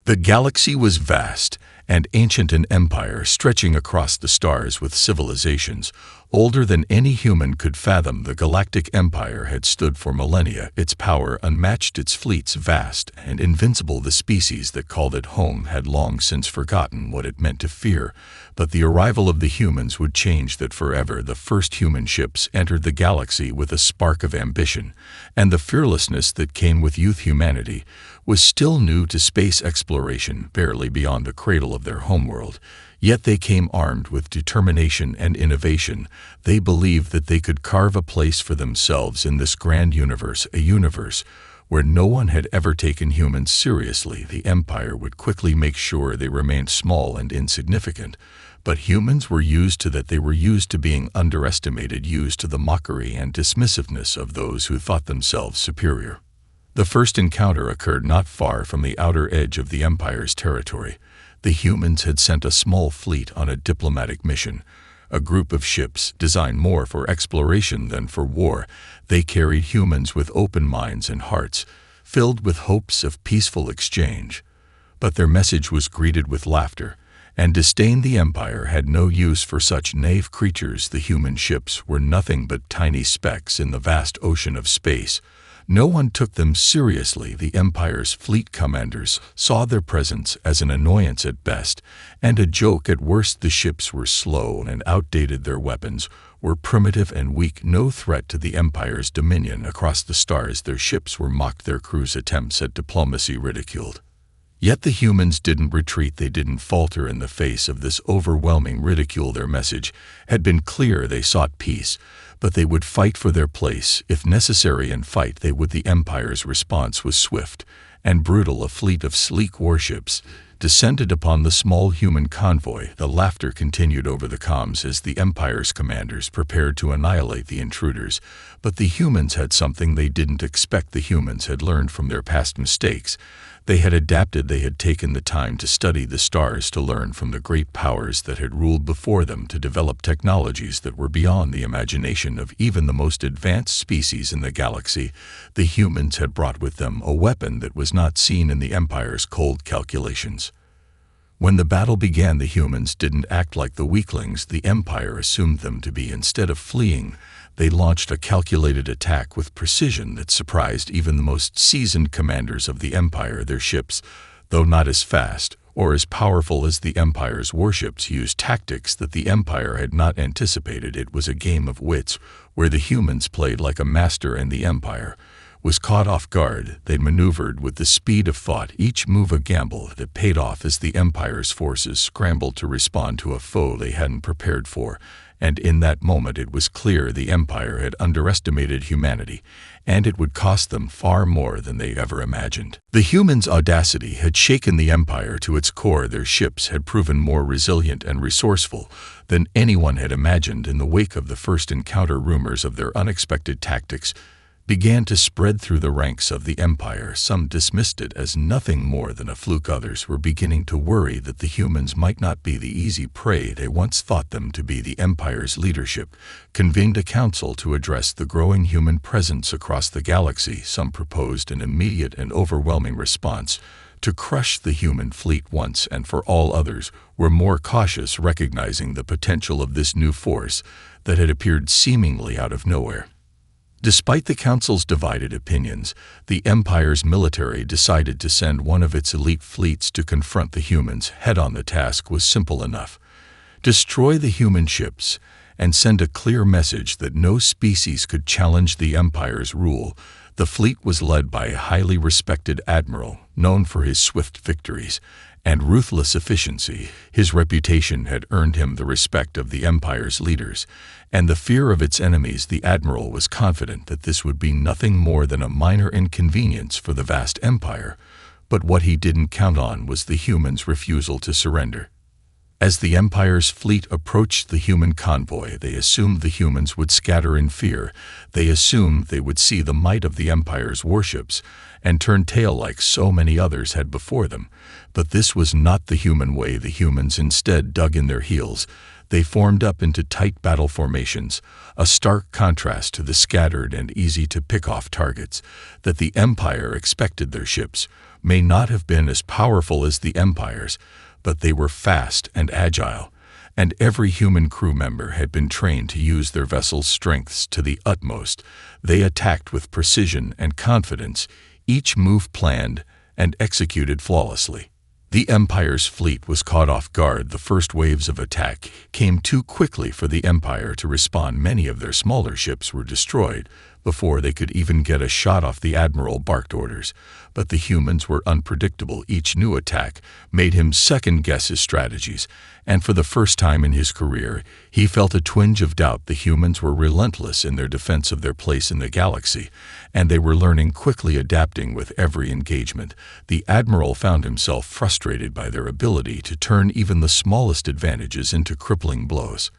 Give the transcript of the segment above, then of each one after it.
The galaxy was vast and ancient, an empire stretching across the stars with civilizations older than any human could fathom. The Galactic Empire had stood for millennia, its power unmatched, its fleets vast and invincible. The species that called it home had long since forgotten what it meant to fear, but the arrival of the humans would change that forever. The first human ships entered the galaxy with a spark of ambition, and the fearlessness that came with youth. Humanity was still new to space exploration, barely beyond the cradle of their homeworld. Yet they came armed with determination and innovation. They believed that they could carve a place for themselves in this grand universe, a universe where no one had ever taken humans seriously. The Empire would quickly make sure they remained small and insignificant. But humans were used to that. They were used to being underestimated, used to the mockery and dismissiveness of those who thought themselves superior. The first encounter occurred not far from the outer edge of the Empire's territory. The humans had sent a small fleet on a diplomatic mission, a group of ships designed more for exploration than for war. They carried humans with open minds and hearts, filled with hopes of peaceful exchange. But their message was greeted with laughter and disdain. The Empire had no use for such naive creatures. The human ships were nothing but tiny specks in the vast ocean of space. No one took them seriously. The Empire's fleet commanders saw their presence as an annoyance at best and a joke at worst. The ships were slow and outdated. Their weapons were primitive and weak, no threat to the Empire's dominion across the stars. Their ships were mocked, their crews' attempts at diplomacy ridiculed. Yet the humans didn't retreat. They didn't falter in the face of this overwhelming ridicule. Their message had been clear. They sought peace, but they would fight for their place if necessary, and fight they would. The Empire's response was swift and brutal. A fleet of sleek warships descended upon the small human convoy. The laughter continued over the comms as the Empire's commanders prepared to annihilate the intruders. But the humans had something they didn't expect. The humans had learned from their past mistakes. They had adapted. They had taken the time to study the stars, to learn from the great powers that had ruled before them, to develop technologies that were beyond the imagination of even the most advanced species in the galaxy. The humans had brought with them a weapon that was not seen in the Empire's cold calculations. When the battle began, the humans didn't act like the weaklings the Empire assumed them to be. Instead of fleeing, they launched a calculated attack with precision that surprised even the most seasoned commanders of the Empire. Their ships, though not as fast or as powerful as the Empire's warships, used tactics that the Empire had not anticipated. It was a game of wits where the humans played like a master and the Empire was caught off guard. They maneuvered with the speed of thought, each move a gamble that paid off as the Empire's forces scrambled to respond to a foe they hadn't prepared for. And in that moment it was clear the Empire had underestimated humanity, and it would cost them far more than they ever imagined. The humans' audacity had shaken the Empire to its core. Their ships had proven more resilient and resourceful than anyone had imagined. In the wake of the first encounter, rumors of their unexpected tactics began to spread through the ranks of the Empire. Some dismissed it as nothing more than a fluke. Others were beginning to worry that the humans might not be the easy prey they once thought them to be. The Empire's leadership convened a council to address the growing human presence across the galaxy. Some proposed an immediate and overwhelming response to crush the human fleet once and for all. Others were more cautious, recognizing the potential of this new force that had appeared seemingly out of nowhere. Despite the Council's divided opinions, the Empire's military decided to send one of its elite fleets to confront the humans head-on. The task was simple enough: destroy the human ships and send a clear message that no species could challenge the Empire's rule. The fleet was led by a highly respected admiral, known for his swift victories and ruthless efficiency. His reputation had earned him the respect of the Empire's leaders and the fear of its enemies. The admiral was confident that this would be nothing more than a minor inconvenience for the vast Empire, but what he didn't count on was the humans' refusal to surrender. As the Empire's fleet approached the human convoy, they assumed the humans would scatter in fear. They assumed they would see the might of the Empire's warships and turn tail like so many others had before them. But this was not the human way. The humans instead dug in their heels. They formed up into tight battle formations, a stark contrast to the scattered and easy-to-pick-off targets that the Empire expected. Their ships may not have been as powerful as the Empire's, but they were fast and agile, and every human crew member had been trained to use their vessel's strengths to the utmost. They attacked with precision and confidence, each move planned and executed flawlessly. The Empire's fleet was caught off guard. The first waves of attack came too quickly for the Empire to respond. Many of their smaller ships were destroyed before they could even get a shot off. The Admiral barked orders, but the humans were unpredictable. Each new attack made him second-guess his strategies, and for the first time in his career, he felt a twinge of doubt. The humans were relentless in their defense of their place in the galaxy, and they were learning quickly, adapting with every engagement. The Admiral found himself frustrated by their ability to turn even the smallest advantages into crippling blows.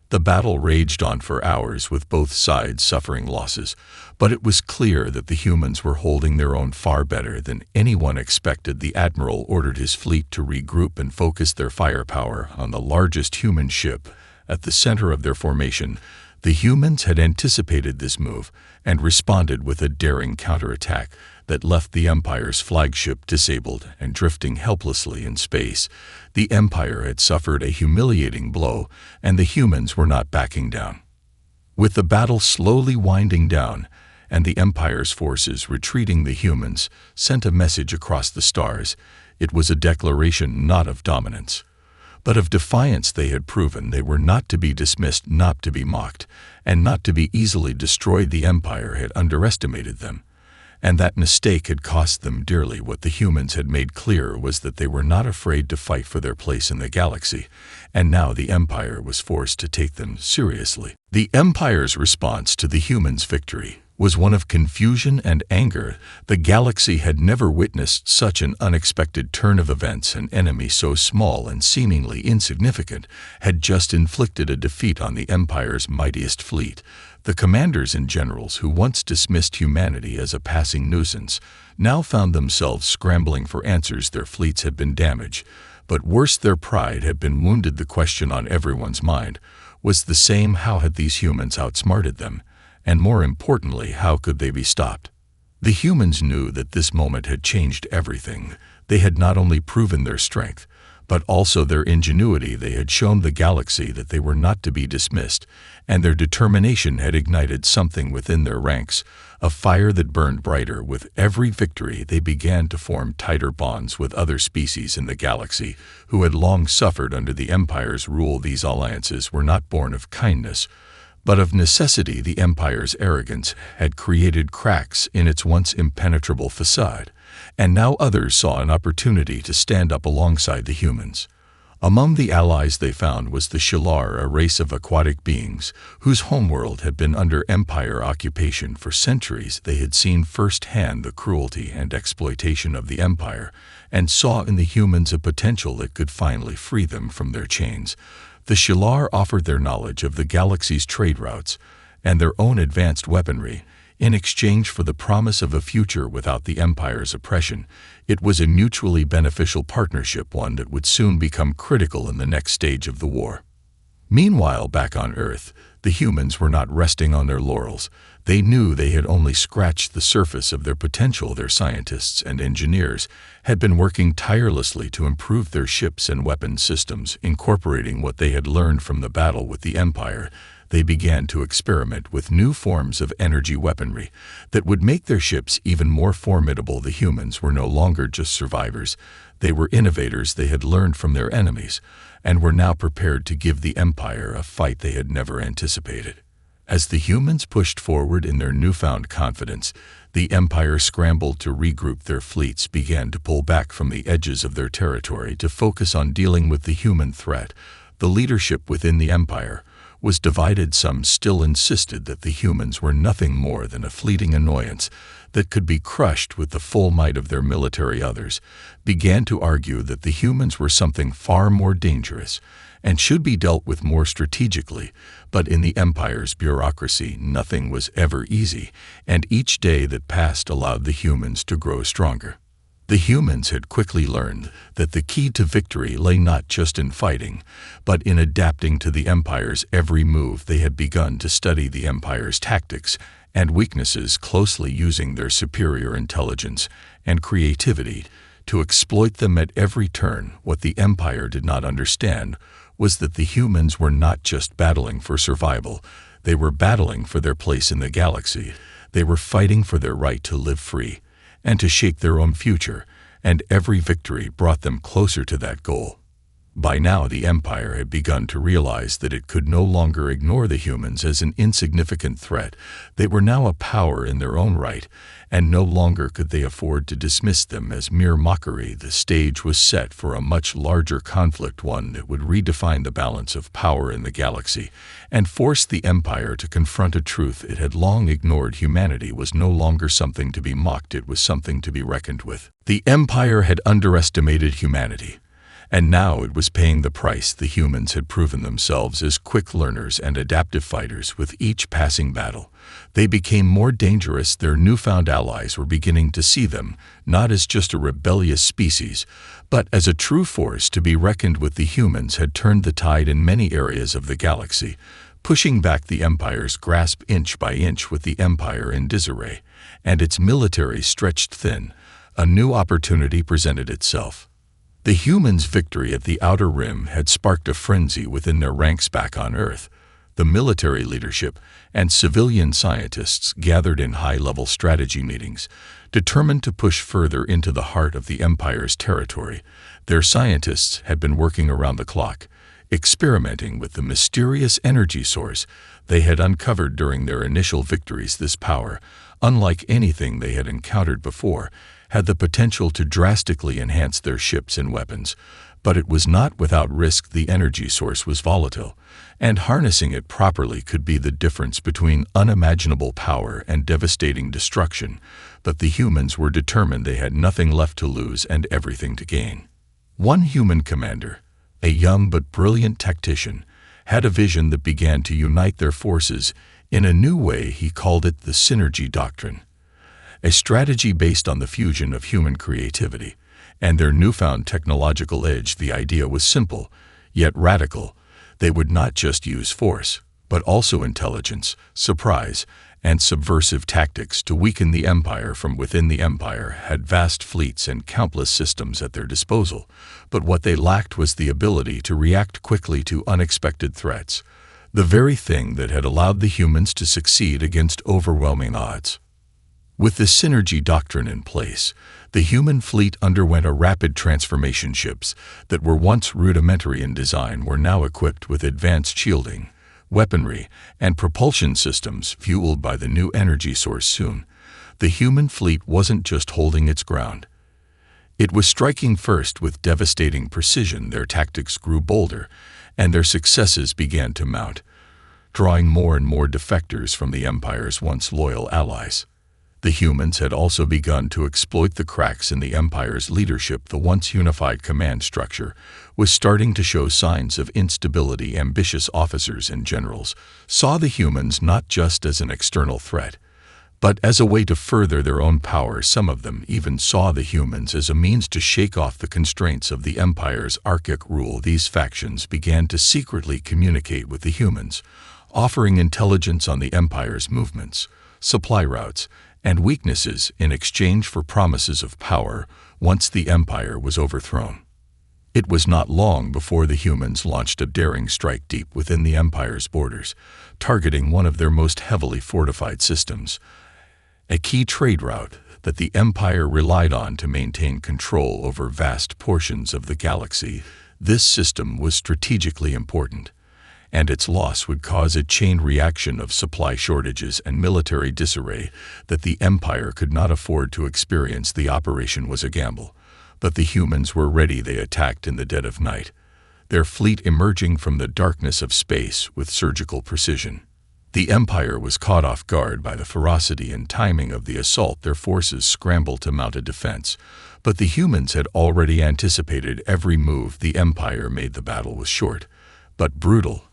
The battle raged on for hours, with both sides suffering losses, but it was clear that the humans were holding their own far better than anyone expected. The Admiral ordered his fleet to regroup and focus their firepower on the largest human ship at the center of their formation. The humans had anticipated this move and responded with a daring counterattack that left the Empire's flagship disabled and drifting helplessly in space. The Empire had suffered a humiliating blow, and the humans were not backing down. With the battle slowly winding down and the Empire's forces retreating, the humans sent a message across the stars. It was a declaration not of dominance, but of defiance. They had proven they were not to be dismissed, not to be mocked, and not to be easily destroyed. The Empire had underestimated them, and that mistake had cost them dearly. What the humans had made clear was that they were not afraid to fight for their place in the galaxy, and now the Empire was forced to take them seriously. The Empire's response to the humans' victory was one of confusion and anger. The galaxy had never witnessed such an unexpected turn of events. An enemy so small and seemingly insignificant had just inflicted a defeat on the Empire's mightiest fleet. The commanders and generals who once dismissed humanity as a passing nuisance now found themselves scrambling for answers. Their fleets had been damaged, but worse, their pride had been wounded. The question on everyone's mind was the same: how had these humans outsmarted them? And more importantly, how could they be stopped? The humans knew that this moment had changed everything. They had not only proven their strength, but also their ingenuity. They had shown the galaxy that they were not to be dismissed, and their determination had ignited something within their ranks, a fire that burned brighter with every victory. They began to form tighter bonds with other species in the galaxy who had long suffered under the Empire's rule. These alliances were not born of kindness, but of necessity. The Empire's arrogance had created cracks in its once impenetrable facade, and now others saw an opportunity to stand up alongside the humans. Among the allies they found was the Shilar, a race of aquatic beings whose homeworld had been under Empire occupation for centuries. They had seen firsthand the cruelty and exploitation of the Empire, and saw in the humans a potential that could finally free them from their chains. The Shilar offered their knowledge of the galaxy's trade routes and their own advanced weaponry in exchange for the promise of a future without the Empire's oppression. It was a mutually beneficial partnership, one that would soon become critical in the next stage of the war. Meanwhile, back on Earth, the humans were not resting on their laurels. They knew they had only scratched the surface of their potential. Their scientists and engineers had been working tirelessly to improve their ships and weapon systems. Incorporating what they had learned from the battle with the Empire, they began to experiment with new forms of energy weaponry that would make their ships even more formidable. The humans were no longer just survivors. They were innovators. They had learned from their enemies and were now prepared to give the Empire a fight they had never anticipated. As the humans pushed forward in their newfound confidence, the Empire scrambled to regroup. Their fleets began to pull back from the edges of their territory to focus on dealing with the human threat. The leadership within the Empire was divided. Some still insisted that the humans were nothing more than a fleeting annoyance that could be crushed with the full might of their military. Others began to argue that the humans were something far more dangerous and should be dealt with more strategically. But in the Empire's bureaucracy, nothing was ever easy, and each day that passed allowed the humans to grow stronger. The humans had quickly learned that the key to victory lay not just in fighting, but in adapting to the Empire's every move. They had begun to study the Empire's tactics and weaknesses closely, using their superior intelligence and creativity to exploit them at every turn. What the Empire did not understand was that the humans were not just battling for survival, they were battling for their place in the galaxy. They were fighting for their right to live free and to shape their own future, and every victory brought them closer to that goal. By now, the Empire had begun to realize that it could no longer ignore the humans as an insignificant threat. They were now a power in their own right, and no longer could they afford to dismiss them as mere mockery. The stage was set for a much larger conflict, one that would redefine the balance of power in the galaxy and force the Empire to confront a truth it had long ignored. Humanity was no longer something to be mocked, it was something to be reckoned with. The Empire had underestimated humanity, and now it was paying the price. The humans had proven themselves as quick learners and adaptive fighters. With each passing battle, they became more dangerous. Their newfound allies were beginning to see them not as just a rebellious species, but as a true force to be reckoned with. The humans had turned the tide in many areas of the galaxy, pushing back the Empire's grasp inch by inch. With the Empire in disarray and its military stretched thin, a new opportunity presented itself. The humans' victory at the Outer Rim had sparked a frenzy within their ranks. Back on Earth, the military leadership and civilian scientists gathered in high-level strategy meetings, determined to push further into the heart of the Empire's territory. Their scientists had been working around the clock, experimenting with the mysterious energy source they had uncovered during their initial victories. This power, unlike anything they had encountered before, had the potential to drastically enhance their ships and weapons, but it was not without risk. The energy source was volatile, and harnessing it properly could be the difference between unimaginable power and devastating destruction. But the humans were determined. They had nothing left to lose and everything to gain. One human commander, a young but brilliant tactician, had a vision that began to unite their forces in a new way. He called it the synergy doctrine, a strategy based on the fusion of human creativity and their newfound technological edge. The idea was simple, yet radical. They would not just use force, but also intelligence, surprise, and subversive tactics to weaken the Empire from within. The Empire had vast fleets and countless systems at their disposal, but what they lacked was the ability to react quickly to unexpected threats, the very thing that had allowed the humans to succeed against overwhelming odds. With the synergy doctrine in place, the human fleet underwent a rapid transformation. Ships that were once rudimentary in design were now equipped with advanced shielding, weaponry, and propulsion systems fueled by the new energy source. Soon, the human fleet wasn't just holding its ground. It was striking first with devastating precision. Their tactics grew bolder, and their successes began to mount, drawing more and more defectors from the Empire's once loyal allies. The humans had also begun to exploit the cracks in the Empire's leadership. The once unified command structure was starting to show signs of instability. Ambitious officers and generals saw the humans not just as an external threat, but as a way to further their own power. Some of them even saw the humans as a means to shake off the constraints of the Empire's archaic rule. These factions began to secretly communicate with the humans, offering intelligence on the Empire's movements, supply routes, and weaknesses in exchange for promises of power once the Empire was overthrown. It was not long before the humans launched a daring strike deep within the Empire's borders, targeting one of their most heavily fortified systems, a key trade route that the Empire relied on to maintain control over vast portions of the galaxy. This system was strategically important, and its loss would cause a chain reaction of supply shortages and military disarray that the Empire could not afford to experience. The operation was a gamble, but the humans were ready. They attacked in the dead of night, their fleet emerging from the darkness of space with surgical precision. The Empire was caught off guard by the ferocity and timing of the assault. Their forces scrambled to mount a defense, but the humans had already anticipated every move. The Empire made. The battle was short, but brutal,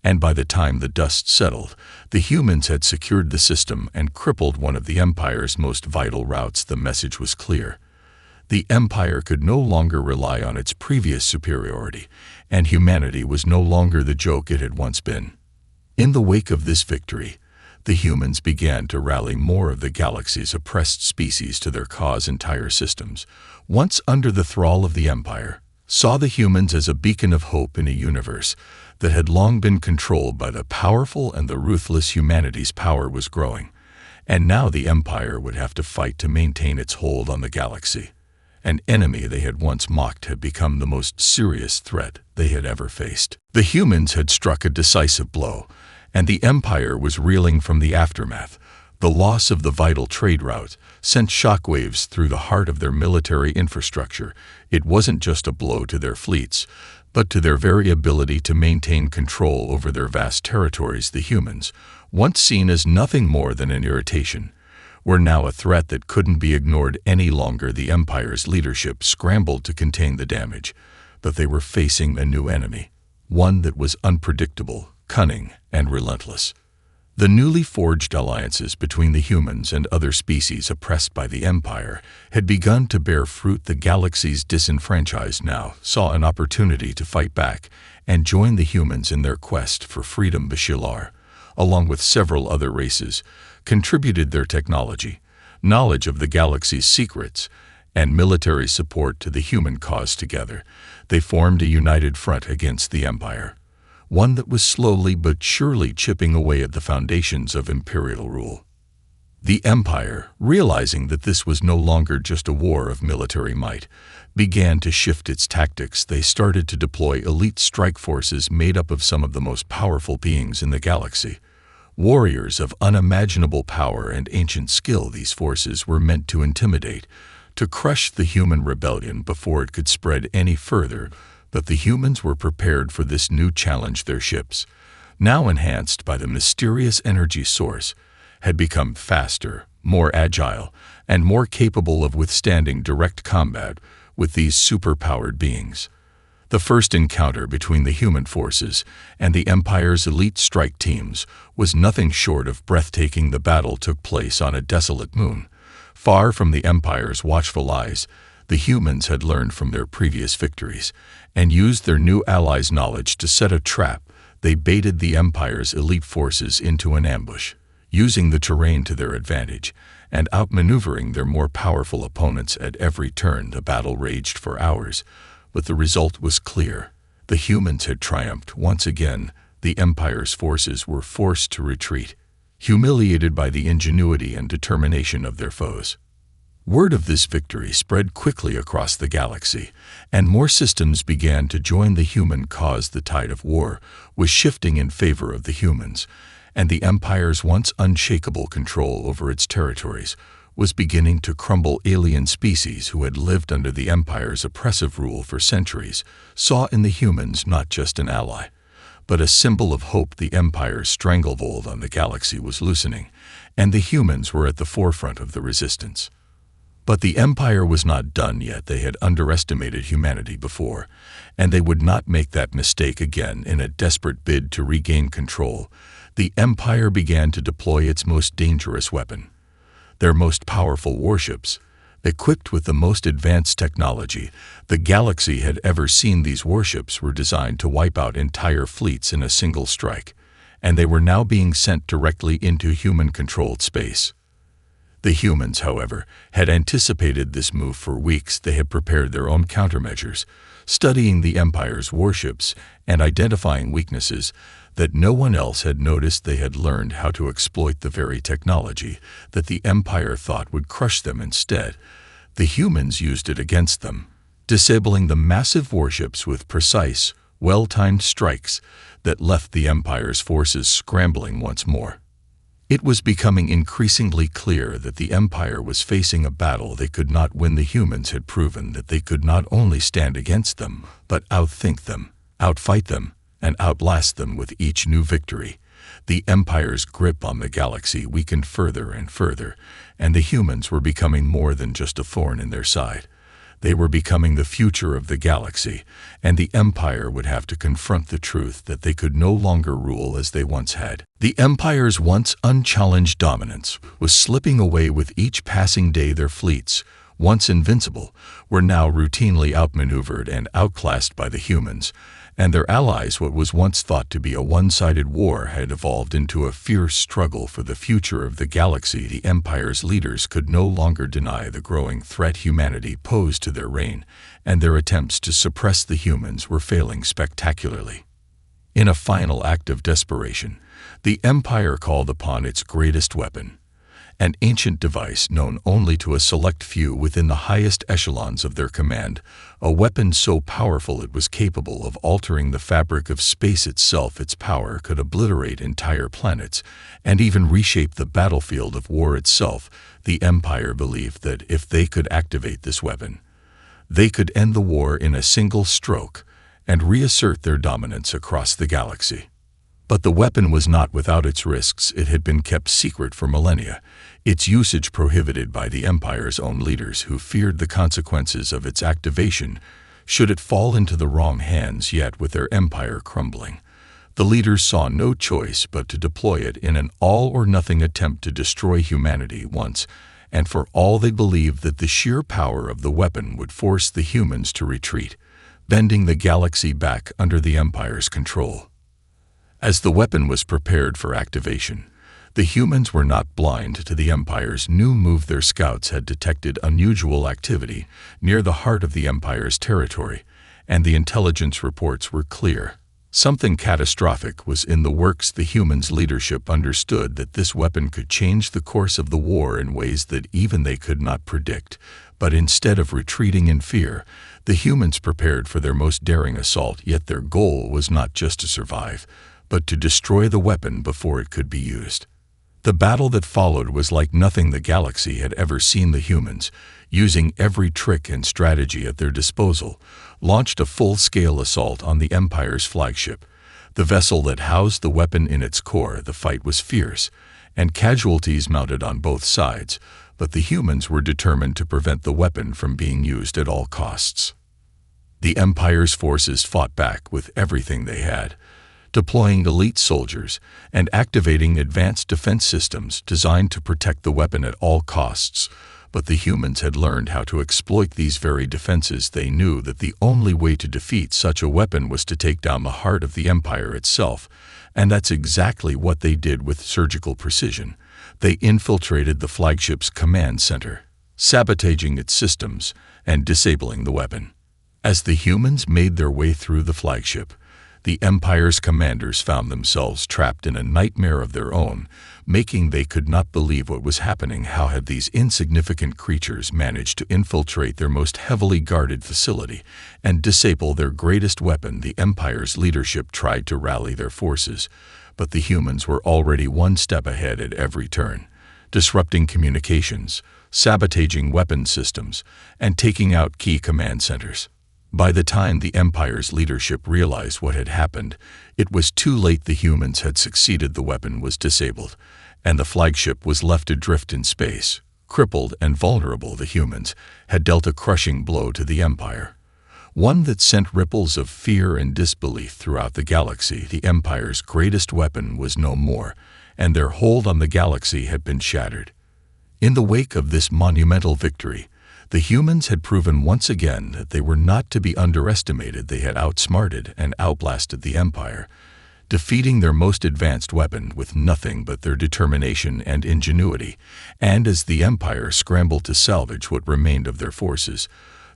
and by the time the dust settled, the humans had secured the system and crippled one of the Empire's most vital routes. The message was clear. The Empire could no longer rely on its previous superiority, and humanity was no longer the joke it had once been. In the wake of this victory, the humans began to rally more of the galaxy's oppressed species to their cause. Entire systems, once under the thrall of the Empire, saw the humans as a beacon of hope in a universe that had long been controlled by the powerful and the ruthless. Humanity's power was growing, and now the Empire would have to fight to maintain its hold on the galaxy. An enemy they had once mocked had become the most serious threat they had ever faced. The humans had struck a decisive blow, and the Empire was reeling from the aftermath. The loss of the vital trade route sent shockwaves through the heart of their military infrastructure. It wasn't just a blow to their fleets, but to their very ability to maintain control over their vast territories. The humans, once seen as nothing more than an irritation, were now a threat that couldn't be ignored any longer. The Empire's leadership scrambled to contain the damage, but they were facing a new enemy, one that was unpredictable, cunning, and relentless. The newly forged alliances between the humans and other species oppressed by the Empire had begun to bear fruit. The galaxy's disenfranchised now saw an opportunity to fight back and join the humans in their quest for freedom. Bashilar, along with several other races, contributed their technology, knowledge of the galaxy's secrets, and military support to the human cause. Together, they formed a united front against the Empire, one that was slowly but surely chipping away at the foundations of imperial rule. The Empire, realizing that this was no longer just a war of military might, began to shift its tactics. They started to deploy elite strike forces made up of some of the most powerful beings in the galaxy. Warriors of unimaginable power and ancient skill. These forces were meant to intimidate, to crush the human rebellion before it could spread any further. But the humans were prepared for this new challenge. Their ships, now enhanced by the mysterious energy source, had become faster, more agile, and more capable of withstanding direct combat with these superpowered beings. The first encounter between the human forces and the Empire's elite strike teams was nothing short of breathtaking. The battle took place on a desolate moon, far from the Empire's watchful eyes. The humans had learned from their previous victories and used their new allies' knowledge to set a trap. They baited the Empire's elite forces into an ambush, using the terrain to their advantage and outmaneuvering their more powerful opponents at every turn. The battle raged for hours, but the result was clear. The humans had triumphed once again. The Empire's forces were forced to retreat, humiliated by the ingenuity and determination of their foes. Word of this victory spread quickly across the galaxy, and more systems began to join the human cause. The tide of war was shifting in favor of the humans, and the Empire's once unshakable control over its territories was beginning to crumble. Alien species who had lived under the Empire's oppressive rule for centuries saw in the humans not just an ally, but a symbol of hope. The Empire's stranglehold on the galaxy was loosening, and the humans were at the forefront of the resistance. But the Empire was not done yet. They had underestimated humanity before, and they would not make that mistake again. In a desperate bid to regain control, the Empire began to deploy its most dangerous weapon, their most powerful warships, equipped with the most advanced technology the galaxy had ever seen. These warships were designed to wipe out entire fleets in a single strike, and they were now being sent directly into human-controlled space. The humans, however, had anticipated this move for weeks. They had prepared their own countermeasures, studying the Empire's warships and identifying weaknesses that no one else had noticed. They had learned how to exploit the very technology that the Empire thought would crush them. Instead, the humans used it against them, disabling the massive warships with precise, well-timed strikes that left the Empire's forces scrambling once more. It was becoming increasingly clear that the Empire was facing a battle they could not win. The humans had proven that they could not only stand against them, but outthink them. outfight them, and outlast them with each new victory. The Empire's grip on the galaxy weakened further and further, and the humans were becoming more than just a thorn in their side. They were becoming the future of the galaxy, and the Empire would have to confront the truth that they could no longer rule as they once had. The Empire's once unchallenged dominance was slipping away with each passing day. Their fleets, once invincible, were now routinely outmaneuvered and outclassed by the humans, and their allies. What was once thought to be a one-sided war had evolved into a fierce struggle for the future of the galaxy. The Empire's leaders could no longer deny the growing threat humanity posed to their reign, and their attempts to suppress the humans were failing spectacularly. In a final act of desperation, the Empire called upon its greatest weapon, an ancient device known only to a select few within the highest echelons of their command, a weapon so powerful it was capable of altering the fabric of space itself. Its power could obliterate entire planets and even reshape the battlefield of war itself. The Empire believed that if they could activate this weapon, they could end the war in a single stroke and reassert their dominance across the galaxy. But the weapon was not without its risks. It had been kept secret for millennia, its usage prohibited by the Empire's own leaders, who feared the consequences of its activation should it fall into the wrong hands. Yet with their empire crumbling, the leaders saw no choice but to deploy it in an all-or-nothing attempt to destroy humanity once and for all. They believed that the sheer power of the weapon would force the humans to retreat, bending the galaxy back under the Empire's control. As the weapon was prepared for activation, the humans were not blind to the Empire's new move. Their scouts had detected unusual activity near the heart of the Empire's territory, and the intelligence reports were clear. Something catastrophic was in the works. The humans' leadership understood that this weapon could change the course of the war in ways that even they could not predict. But instead of retreating in fear, the humans prepared for their most daring assault. Yet their goal was not just to survive, but to destroy the weapon before it could be used. The battle that followed was like nothing the galaxy had ever seen. The humans, using every trick and strategy at their disposal, launched a full-scale assault on the Empire's flagship, the vessel that housed the weapon in its core. The fight was fierce, and casualties mounted on both sides, but the humans were determined to prevent the weapon from being used at all costs. The Empire's forces fought back with everything they had, deploying elite soldiers and activating advanced defense systems designed to protect the weapon at all costs. But the humans had learned how to exploit these very defenses. They knew that the only way to defeat such a weapon was to take down the heart of the Empire itself, and that's exactly what they did with surgical precision. They infiltrated the flagship's command center, sabotaging its systems and disabling the weapon. As the humans made their way through the flagship, the Empire's commanders found themselves trapped in a nightmare of their own, making they could not believe what was happening. How had these insignificant creatures managed to infiltrate their most heavily guarded facility and disable their greatest weapon? The Empire's leadership tried to rally their forces, but the humans were already one step ahead at every turn, disrupting communications, sabotaging weapon systems, and taking out key command centers. By the time the Empire's leadership realized what had happened, it was too late. The humans had succeeded. The weapon was disabled, and the flagship was left adrift in space. Crippled and vulnerable, the humans had dealt a crushing blow to the Empire, one that sent ripples of fear and disbelief throughout the galaxy. The Empire's greatest weapon was no more, and their hold on the galaxy had been shattered. In the wake of this monumental victory, the humans had proven once again that they were not to be underestimated. They had outsmarted and outblasted the Empire, defeating their most advanced weapon with nothing but their determination and ingenuity. And as the Empire scrambled to salvage what remained of their forces,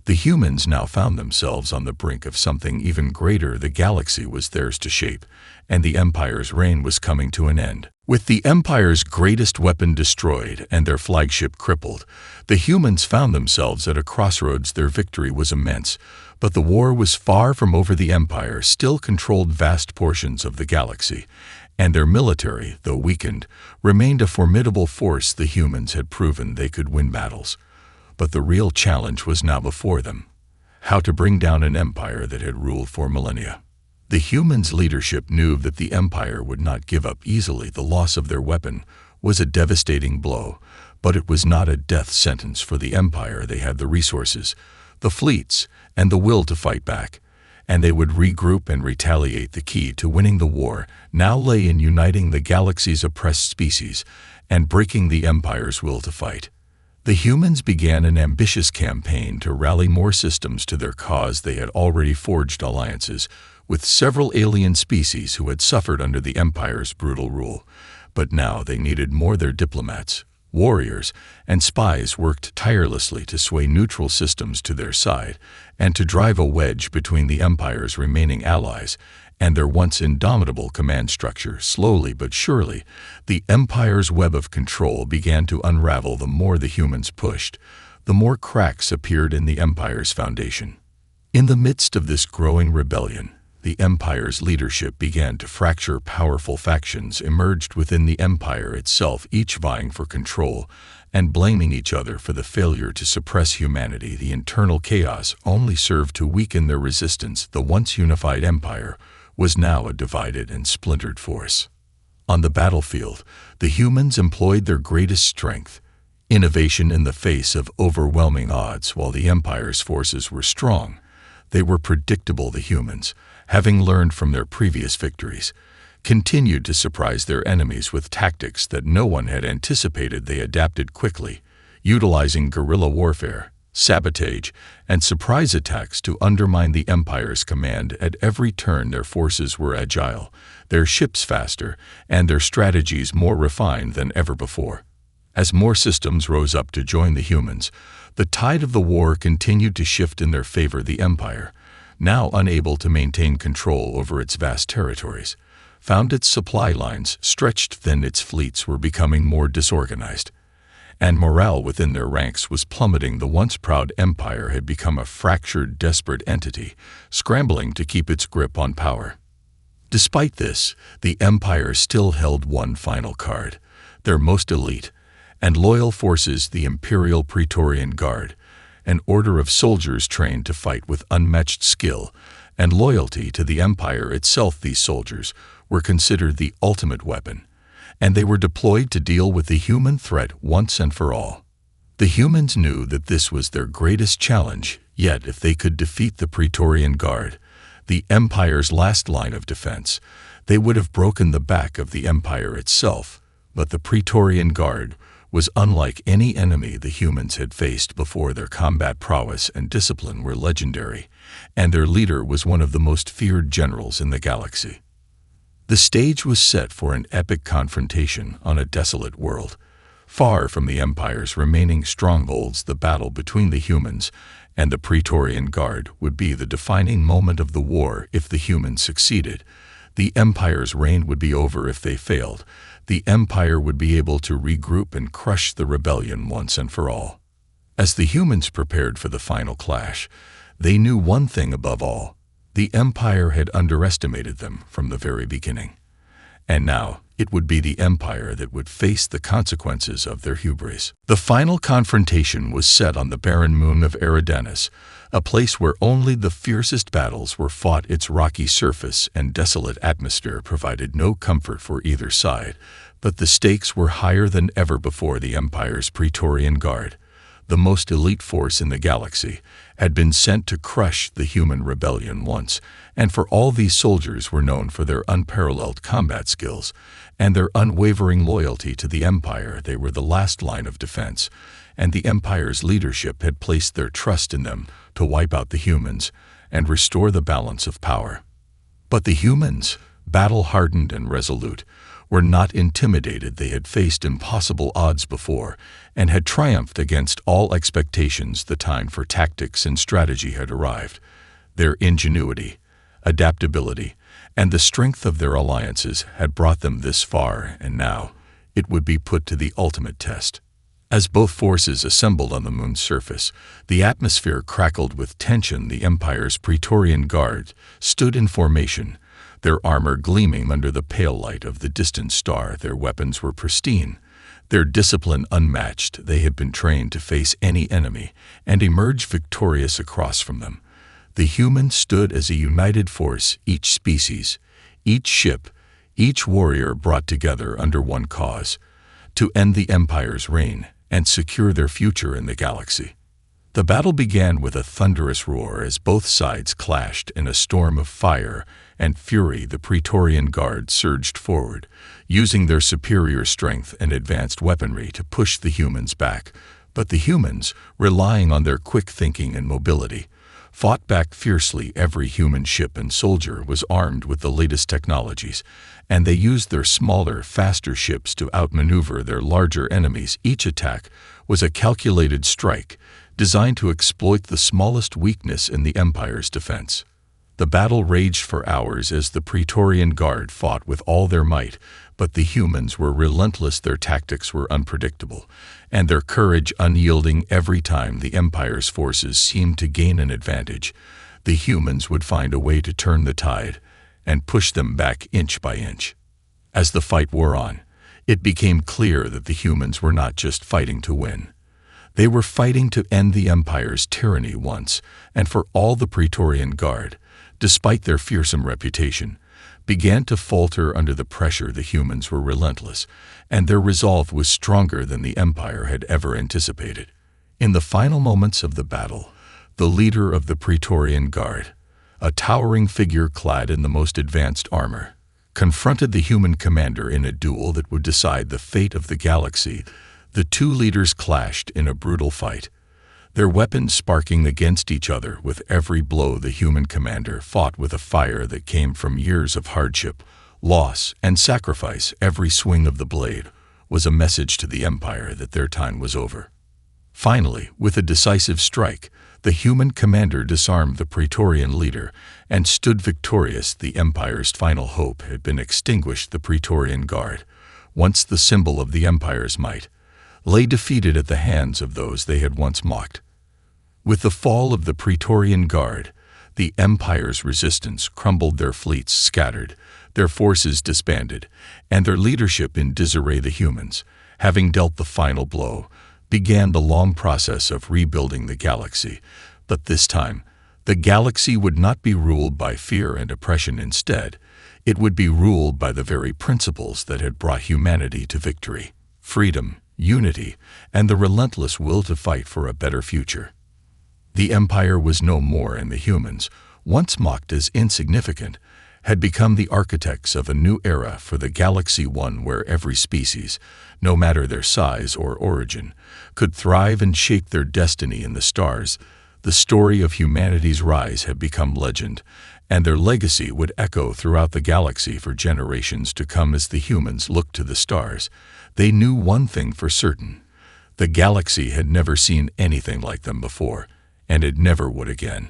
the humans now found themselves on the brink of something even greater. The galaxy was theirs to shape, and the Empire's reign was coming to an end. With the Empire's greatest weapon destroyed and their flagship crippled, the humans found themselves at a crossroads. Their victory was immense, but the war was far from over. The Empire still controlled vast portions of the galaxy, and their military, though weakened, remained a formidable force. The humans had proven they could win battles, but the real challenge was now before them: how to bring down an empire that had ruled for millennia. The humans' leadership knew that the Empire would not give up easily. The loss of their weapon was a devastating blow, but it was not a death sentence for the Empire. They had the resources, the fleets, and the will to fight back, and they would regroup and retaliate. The key to winning the war now lay in uniting the galaxy's oppressed species and breaking the Empire's will to fight. The humans began an ambitious campaign to rally more systems to their cause. They had already forged alliances with several alien species who had suffered under the Empire's brutal rule, but now they needed more. Their diplomats, warriors, and spies worked tirelessly to sway neutral systems to their side and to drive a wedge between the Empire's remaining allies and their once indomitable command structure. Slowly but surely, the Empire's web of control began to unravel. The more the humans pushed, the more cracks appeared in the Empire's foundation. In the midst of this growing rebellion, the Empire's leadership began to fracture. Powerful factions emerged within the Empire itself, each vying for control and blaming each other for the failure to suppress humanity. The internal chaos only served to weaken their resistance. The once unified Empire was now a divided and splintered force. On the battlefield, the humans employed their greatest strength, innovation in the face of overwhelming odds. While the Empire's forces were strong, they were predictable. The humans, having learned from their previous victories, continued to surprise their enemies with tactics that no one had anticipated. They adapted quickly, utilizing guerrilla warfare, sabotage, and surprise attacks to undermine the Empire's command. At every turn, their forces were agile, their ships faster, and their strategies more refined than ever before. As more systems rose up to join the humans, the tide of the war continued to shift in their favor. The Empire, now unable to maintain control over its vast territories, found its supply lines stretched thin. Its fleets were becoming more disorganized, and morale within their ranks was plummeting. The once proud Empire had become a fractured, desperate entity, scrambling to keep its grip on power. Despite this, the Empire still held one final card: their most elite and loyal forces, the Imperial Praetorian Guard, an order of soldiers trained to fight with unmatched skill and loyalty to the Empire itself. These soldiers were considered the ultimate weapon, and they were deployed to deal with the human threat once and for all. The humans knew that this was their greatest challenge, yet if they could defeat the Praetorian Guard, the Empire's last line of defense, they would have broken the back of the Empire itself. But the Praetorian Guard was unlike any enemy the humans had faced before. Their combat prowess and discipline were legendary, and their leader was one of the most feared generals in the galaxy. The stage was set for an epic confrontation on a desolate world, far from the Empire's remaining strongholds. The battle between the humans and the Praetorian Guard would be the defining moment of the war. If the humans succeeded, the Empire's reign would be over. If they failed, the Empire would be able to regroup and crush the rebellion once and for all. As the humans prepared for the final clash, they knew one thing above all: the Empire had underestimated them from the very beginning. And now, it would be the Empire that would face the consequences of their hubris. The final confrontation was set on the barren moon of Eridanus, a place where only the fiercest battles were fought. Its rocky surface and desolate atmosphere provided no comfort for either side, but the stakes were higher than ever before. The Empire's Praetorian Guard, the most elite force in the galaxy, had been sent to crush the human rebellion once and for all. These soldiers were known for their unparalleled combat skills and their unwavering loyalty to the Empire. They were the last line of defense, and the Empire's leadership had placed their trust in them to wipe out the humans and restore the balance of power. But the humans, battle-hardened and resolute, were not intimidated. They had faced impossible odds before and had triumphed against all expectations. The time for tactics and strategy had arrived. Their ingenuity, adaptability, and the strength of their alliances had brought them this far, and now it would be put to the ultimate test. As both forces assembled on the moon's surface, the atmosphere crackled with tension. The Empire's Praetorian Guard stood in formation, their armor gleaming under the pale light of the distant star. Their weapons were pristine, their discipline unmatched. They had been trained to face any enemy and emerge victorious across from them. The humans stood as a united force, each species, each ship, each warrior brought together under one cause, to end the Empire's reign and secure their future in the galaxy. The battle began with a thunderous roar as both sides clashed in a storm of fire and fury. The Praetorian Guard surged forward, using their superior strength and advanced weaponry to push the humans back. But the humans, relying on their quick thinking and mobility, fought back fiercely. Every human ship and soldier was armed with the latest technologies, and they used their smaller, faster ships to outmaneuver their larger enemies. Each attack was a calculated strike, designed to exploit the smallest weakness in the Empire's defense. The battle raged for hours as the Praetorian Guard fought with all their might, but the humans were relentless. Their tactics were unpredictable, and their courage unyielding. Every time the Empire's forces seemed to gain an advantage, the humans would find a way to turn the tide and push them back inch by inch. As the fight wore on, it became clear that the humans were not just fighting to win. They were fighting to end the Empire's tyranny once and for all. The Praetorian Guard, despite their fearsome reputation, began to falter under the pressure. The humans were relentless, and their resolve was stronger than the Empire had ever anticipated. In the final moments of the battle, the leader of the Praetorian Guard, a towering figure clad in the most advanced armor, confronted the human commander in a duel that would decide the fate of the galaxy. The two leaders clashed in a brutal fight, their weapons sparking against each other with every blow. The human commander fought with a fire that came from years of hardship, loss, and sacrifice. Every swing of the blade was a message to the Empire that their time was over. Finally, with a decisive strike, the human commander disarmed the Praetorian leader and stood victorious. The Empire's final hope had been extinguished. The Praetorian Guard, once the symbol of the Empire's might, lay defeated at the hands of those they had once mocked. With the fall of the Praetorian Guard, the Empire's resistance crumbled. Their fleets scattered, their forces disbanded, and their leadership in disarray. The humans, having dealt the final blow, began the long process of rebuilding the galaxy. But this time, the galaxy would not be ruled by fear and oppression. Instead, it would be ruled by the very principles that had brought humanity to victory: freedom, unity, and the relentless will to fight for a better future. The Empire was no more, and the humans, once mocked as insignificant, had become the architects of a new era for the galaxy, one where every species, no matter their size or origin, could thrive and shape their destiny in the stars. The story of humanity's rise had become legend, and their legacy would echo throughout the galaxy for generations to come. As the humans looked to the stars, they knew one thing for certain: the galaxy had never seen anything like them before, and it never would again.